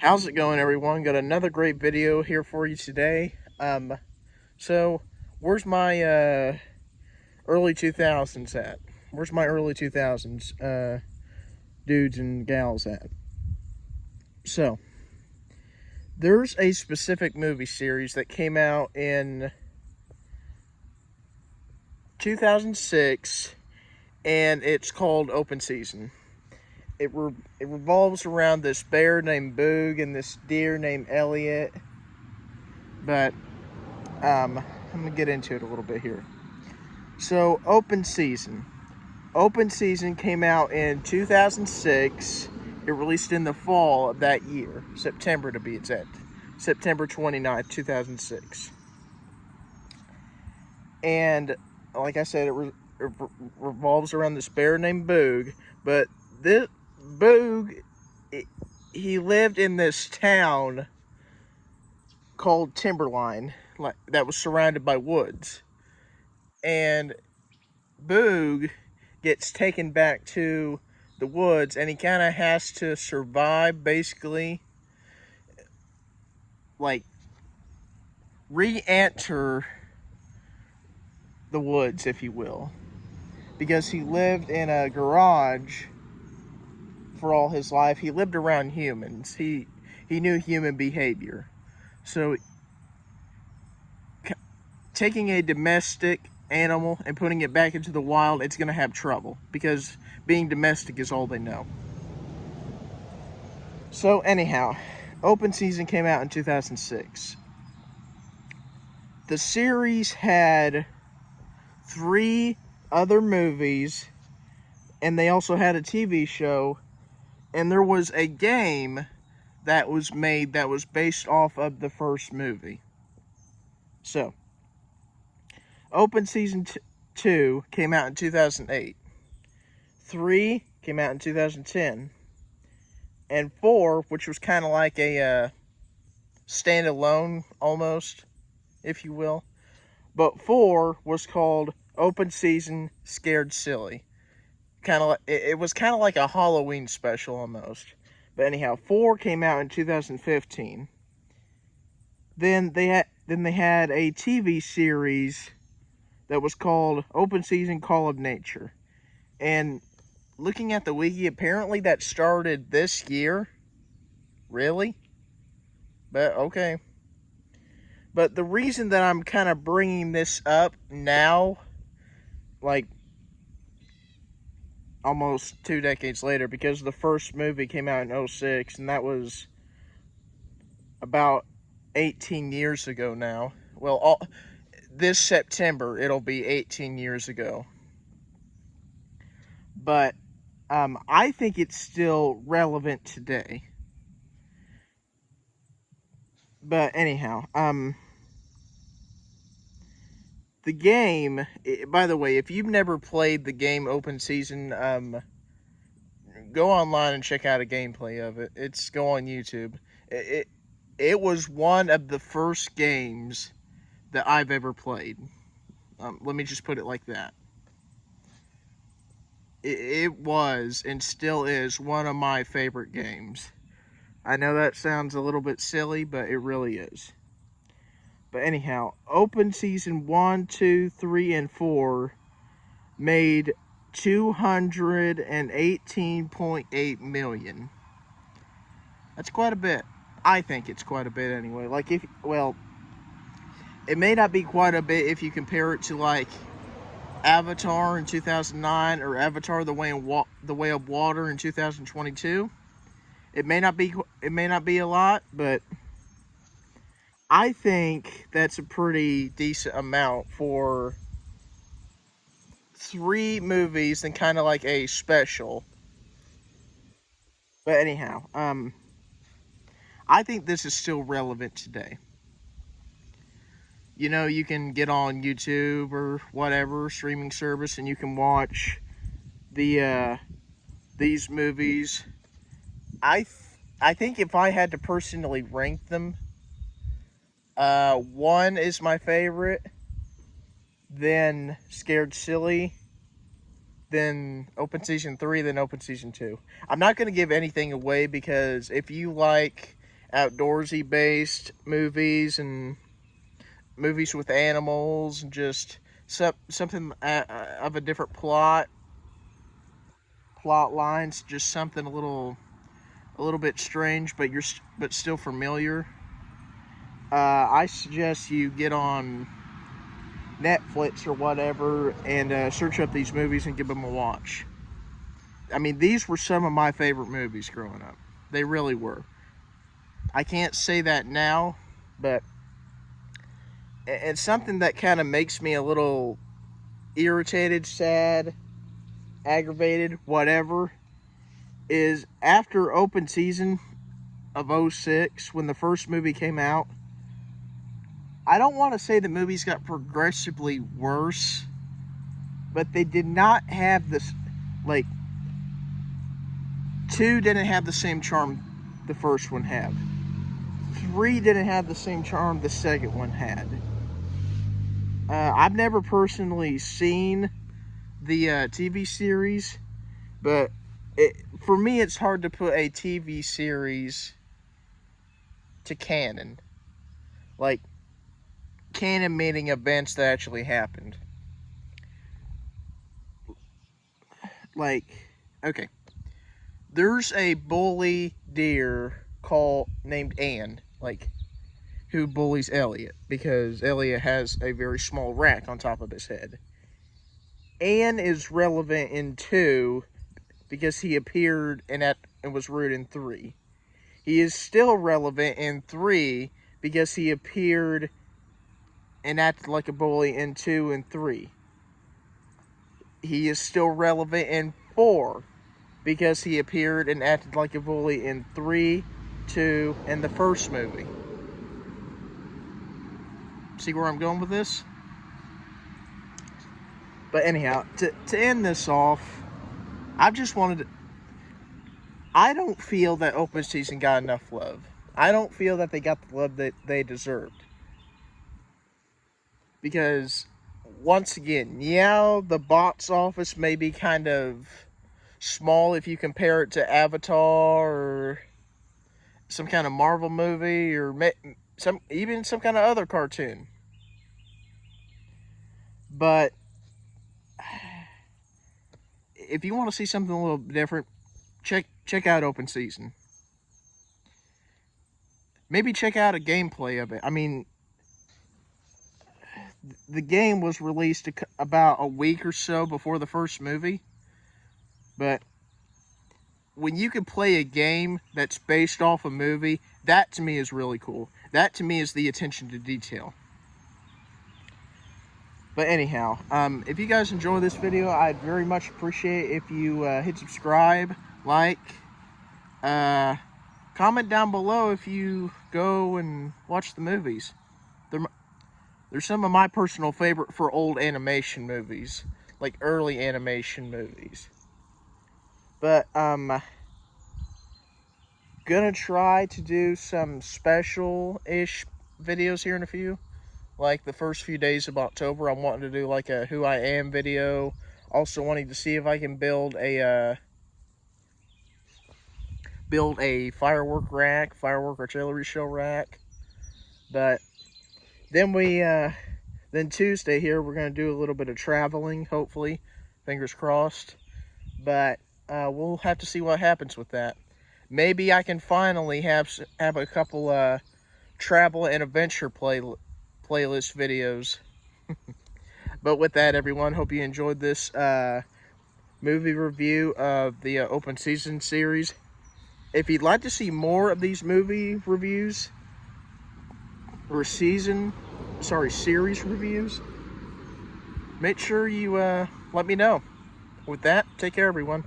How's it going, everyone? Got another great video here for you today. So where's my early 2000s at? Where's my early 2000s dudes and gals at? So there's a specific movie series that came out in 2006, and it's called Open Season. It revolves around this bear named Boog and this deer named Elliot. But I'm gonna get into it a little bit here. So, Open Season. Open Season came out in 2006. It released in the fall of that year, September to be exact. September 29th, 2006. And like I said, it revolves around this bear named Boog. But this Boog, he lived in this town called Timberline, that was surrounded by woods. And Boog gets taken back to the woods, and he kind of has to survive, basically, like, re-enter the woods, if you will, because he lived in a garage for all his life. He lived around humans. He knew human behavior. So taking a domestic animal and putting it back into the wild, it's going to have trouble because being domestic is all they know. So anyhow, Open Season came out in 2006. The series had 3 other movies, and they also had a TV show, and there was a game that was made that was based off of the first movie. So, Open Season 2 came out in 2008. 3 came out in 2010. And 4, which was kind of like a standalone almost, if you will. But 4 was called Open Season Scared Silly. Kind of like, it was kind of like a Halloween special almost. But anyhow, 4 came out in 2015. Then they had a TV series that was called Open Season Call of Nature. And looking at the wiki, apparently that started this year. Really? But okay. But the reason that I'm kind of bringing this up now, like almost 2 decades later, because the first movie came out in 2006, and that was about 18 years ago now. Well, this September, it'll be 18 years ago. But I think it's still relevant today. But anyhow, the game, by the way, if you've never played the game Open Season, go online and check out a gameplay of it. Go on YouTube. It was one of the first games that I've ever played. Let me just put it like that. It was and still is one of my favorite games. I know that sounds a little bit silly, but it really is. But anyhow, Open Season 1, 2, 3, and 4 made $218.8 million. That's quite a bit. I think it's quite a bit anyway. It may not be quite a bit if you compare it to like Avatar in 2009 or Avatar: The Way of Water in 2022. It may not be a lot, but I think that's a pretty decent amount for 3 movies and kind of like a special. But anyhow, I think this is still relevant today. You know, you can get on YouTube or whatever streaming service, and you can watch these movies. I think if I had to personally rank them, 1 is my favorite, then Scared Silly, then Open Season 3, then Open Season 2. I'm not going to give anything away because if you like outdoorsy based movies and movies with animals, and just something of a different plot lines, just something a little bit strange, but still familiar. I suggest you get on Netflix or whatever and search up these movies and give them a watch. I mean, these were some of my favorite movies growing up. They really were. I can't say that now, but it's something that kind of makes me a little irritated, sad, aggravated, whatever, is after open season of 06, when the first movie came out, I don't want to say the movies got progressively worse, but they did not have this, like, 2 didn't have the same charm the first one had. 3 didn't have the same charm the second one had. I've never personally seen the TV series, but for me, it's hard to put a TV series to canon. Like, canon meaning events that actually happened. Like, okay. There's a bully deer named Ann, like, who bullies Elliot, because Elliot has a very small rack on top of his head. Ann is relevant in 2 because he appeared and was rude in 3. He is still relevant in 3 because he appeared and acted like a bully in 2 and 3. He is still relevant in 4 because he appeared and acted like a bully in 3, 2, and the first movie. See where I'm going with this? But anyhow, to end this off, I just wanted to... I don't feel that open season got enough love. I don't feel that they got the love that they deserved. Because, once again, yeah, the box office may be kind of small if you compare it to Avatar or some kind of Marvel movie or even some kind of other cartoon. But if you want to see something a little different, check out Open Season. Maybe check out a gameplay of it. I mean, the game was released about a week or so before the first movie. But when you can play a game that's based off a movie, that to me is really cool. That to me is the attention to detail. But anyhow, if you guys enjoy this video, I'd very much appreciate if you hit subscribe, like, comment down below if you go and watch the movies. They're some of my personal favorite for old animation movies, like early animation movies. But gonna try to do some special-ish videos here in a few. Like the first few days of October, I'm wanting to do like a Who I Am video. Also wanting to see if I can build a firework artillery shell rack. But then then Tuesday here, we're gonna do a little bit of traveling, hopefully, fingers crossed. But we'll have to see what happens with that. Maybe I can finally have a couple travel and adventure playlist videos. But with that, everyone, hope you enjoyed this movie review of the Open Season series. If you'd like to see more of these movie reviews or series reviews, make sure you let me know. With that, take care, everyone.